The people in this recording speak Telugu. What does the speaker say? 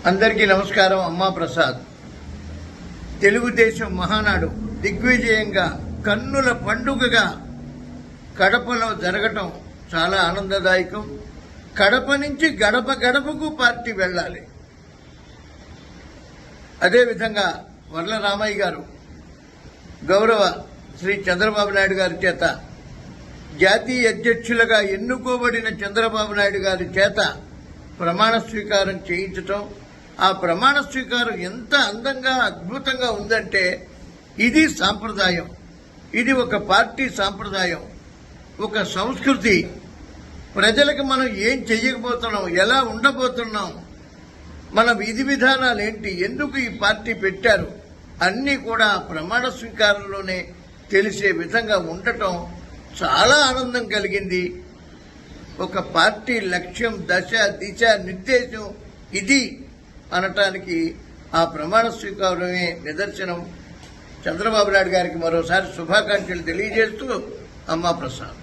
అందరికీ నమస్కారం. అమ్మా ప్రసాద్. తెలుగుదేశం మహానాడు దిగ్విజయంగా కన్నుల పండుగగా కడపలో జరగటం చాలా ఆనందదాయకం. కడప నుంచి గడప గడపకు పార్టీ వెళ్ళాలి. అదేవిధంగా వర్ల రామయ్య గారు గౌరవ శ్రీ చంద్రబాబు నాయుడు గారి చేత జాతీయ అధ్యక్షులుగా ఎన్నుకోబడిన చంద్రబాబు నాయుడు గారి చేత ప్రమాణ స్వీకారం చేయించటం, ఆ ప్రమాణ స్వీకారం ఎంత అందంగా అద్భుతంగా ఉందంటే ఇది సాంప్రదాయం. ఇది ఒక పార్టీ సాంప్రదాయం, ఒక సంస్కృతి. ప్రజలకు మనం ఏం చెయ్యకపోతున్నాం, ఎలా ఉండబోతున్నాం, మన విధి విధానాలు ఏంటి, ఎందుకు ఈ పార్టీ పెట్టారు అన్నీ కూడా ప్రమాణ స్వీకారంలోనే తెలిసే విధంగా ఉండటం చాలా ఆనందం కలిగింది. ఒక పార్టీ లక్ష్యం, దశ, దిశ, నిర్దేశం ఇది అనటానికి ఆ ప్రమాణ స్వీకారమే నిదర్శనం. చంద్రబాబు నాయుడు గారికి మరోసారి శుభాకాంక్షలు తెలియజేస్తూ అమ్మా ప్రసాద్.